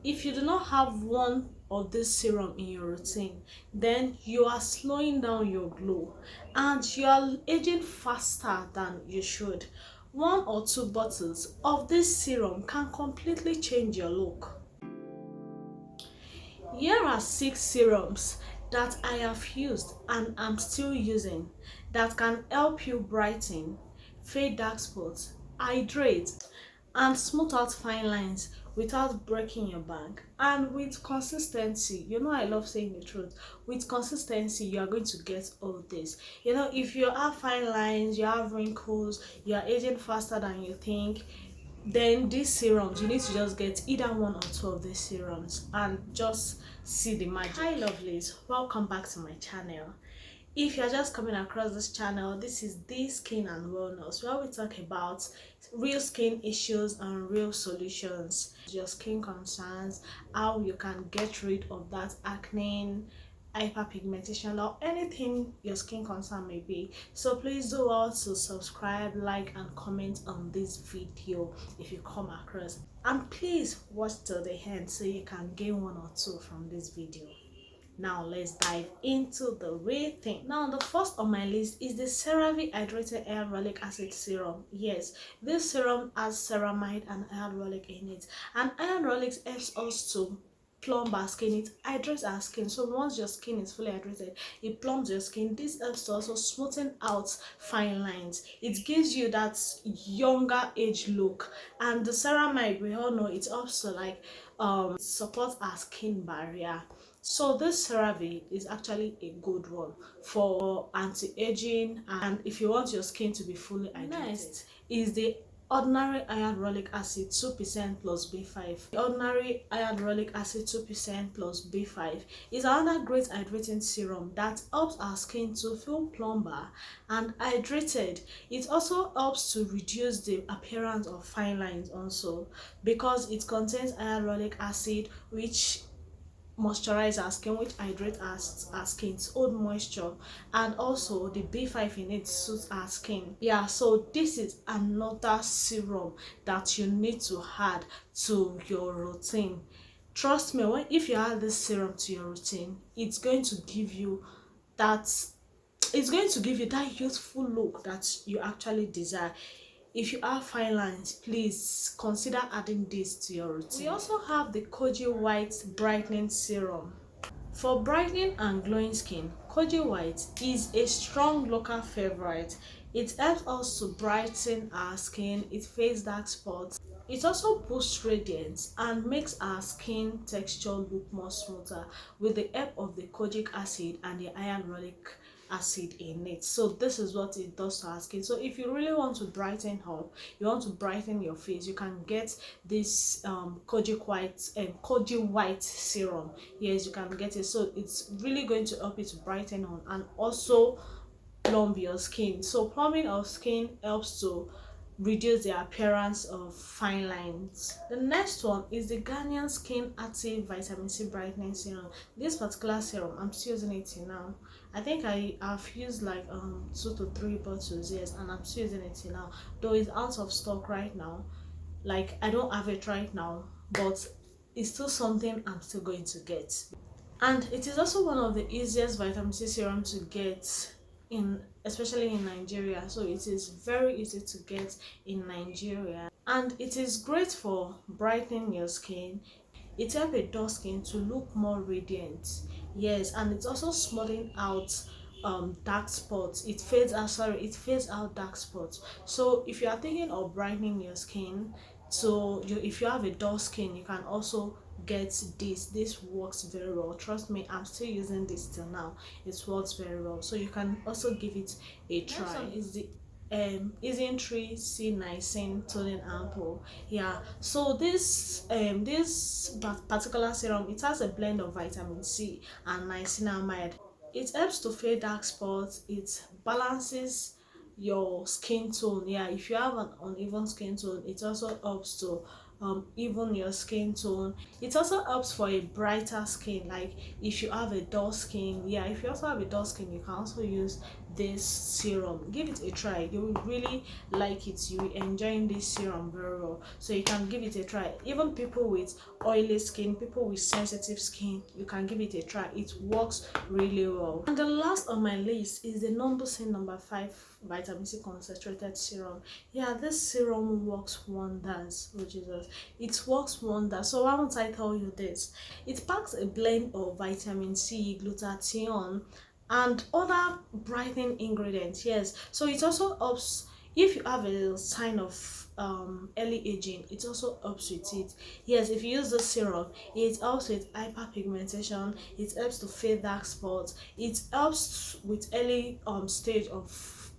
If you do not have one of this serum in your routine, then you are slowing down your glow and you are aging faster than you should. One or two bottles of this serum can completely change your look. Here are 6 serums that I have used and I'm still using that can help you brighten, fade dark spots, hydrate, and smooth out fine lines without breaking your bank. And with consistency, you know I love saying the truth. With consistency, you are going to get all this. You know, if you have fine lines, you have wrinkles, you are aging faster than you think, then these serums, you need to just get either one or two of these serums and just see the magic. Hi lovelies, welcome back to my channel. If you're just coming across this channel, this is the Skin and Wellness, where we talk about real skin issues and real solutions, your skin concerns, how you can get rid of that acne, hyperpigmentation, or anything your skin concern may be. So please do also subscribe, like, and comment on this video if you come across, and please watch till the end so you can gain one or two from this video. Now let's dive into the real thing. Now the first on my list is the CeraVe Hydrated Hyaluronic Acid Serum. Yes, this serum has ceramide and hyaluronic in it, and hyaluronic helps us to plump our skin. It hydrates our skin. So once your skin is fully hydrated, it plumps your skin. This helps to also smoothen out fine lines. It gives you that younger age look. And the ceramide, we all know, it helps to like support our skin barrier. So this CeraVe is actually a good one for anti-aging and if you want your skin to be fully hydrated. Next is the ordinary hyaluronic acid 2% plus B5. The ordinary hyaluronic acid 2% plus B5 is another great hydrating serum that helps our skin to feel plumper and hydrated. It also helps to reduce the appearance of fine lines also because it contains hyaluronic acid, which moisturize our skin, which hydrate our skin, hold moisture, and also the B5 in it suits our skin. Yeah, so this is another serum that you need to add to your routine. Trust me, if you add this serum to your routine, it's going to give you that youthful look that you actually desire. If you have fine lines, please consider adding this to your routine. We also have the Koji White Brightening Serum. For brightening and glowing skin, Koji White is a strong local favorite. It helps us to brighten our skin, it fades dark spots. It also boosts radiance and makes our skin texture look more smoother with the help of the kojic acid and the hyaluronic acid in it. So this is what it does to our skin. So if you really want to brighten up, you want to brighten your face, you can get this Koji White serum. Yes, you can get it. So it's really going to help you to brighten on and also plump your skin. So plumping of skin helps to reduce the appearance of fine lines. The next one is the Ghanaian Skin Active Vitamin C Brightening Serum. This particular serum, I'm still using it till now. I think I've used like 2 to 3 bottles, yes, and I'm still using it till now. Though it's out of stock right now, like I don't have it right now, but it's still something I'm still going to get. And it is also one of the easiest vitamin C serum to get especially in Nigeria. So it is very easy to get in Nigeria, and it is great for brightening your skin. It helps a dull skin to look more radiant. Yes, and it's also smoothing out dark spots. It fades out dark spots. So if you are thinking of brightening your skin, if you have a dull skin, you can also get this works very well. Trust me, I'm still using this till now. It works very well, so you can also give it a try. Next one is the Easing 3 C Niacin Toning Ampoule. Yeah, so this particular serum, it has a blend of vitamin C and niacinamide. It helps to fade dark spots. It balances your skin tone. Yeah, if you have an uneven skin tone, it also helps to even your skin tone. It also helps for a brighter skin. Like if you have a dull skin, yeah, if you also have a dull skin, you can also use this serum. Give it a try, you will really like it. You will enjoy this serum very well, so you can give it a try. Even people with oily skin, people with sensitive skin, you can give it a try. It works really well. And the last on my list is the number 5 vitamin C concentrated serum. Yeah, this serum works wonders. Oh Jesus, it works wonders. So why won't I tell you this? It packs a blend of vitamin C, glutathione, and other brightening ingredients. Yes, so it also helps if you have a sign of early aging. It also helps with it. Yes, if you use the serum, it helps with hyperpigmentation, it helps to fade dark spots, it helps with early stage of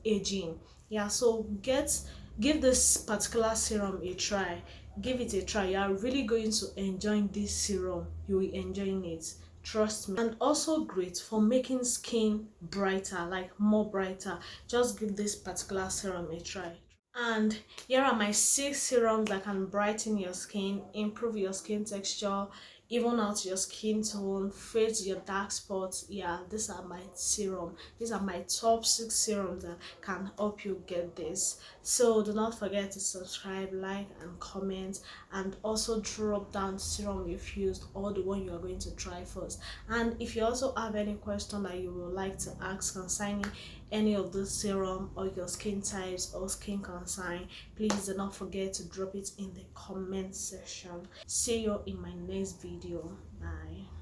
aging. Yeah, so give this particular serum a try. Give it a try. You are really going to enjoy this serum. You will enjoy it, trust me. And also great for making skin brighter, like more brighter. Just give this particular serum a try. And here are my 6 serums that can brighten your skin, improve your skin texture, even out your skin tone, fade your dark spots. Yeah, these are my serum. These are my top 6 serums that can help you get this. So do not forget to subscribe, like, and comment, and also drop down serum you've used or the one you are going to try first. And if you also have any question that you would like to ask concerning any of the serum or your skin types or skin concern, please do not forget to drop it in the comment section. See you in my next video. Bye.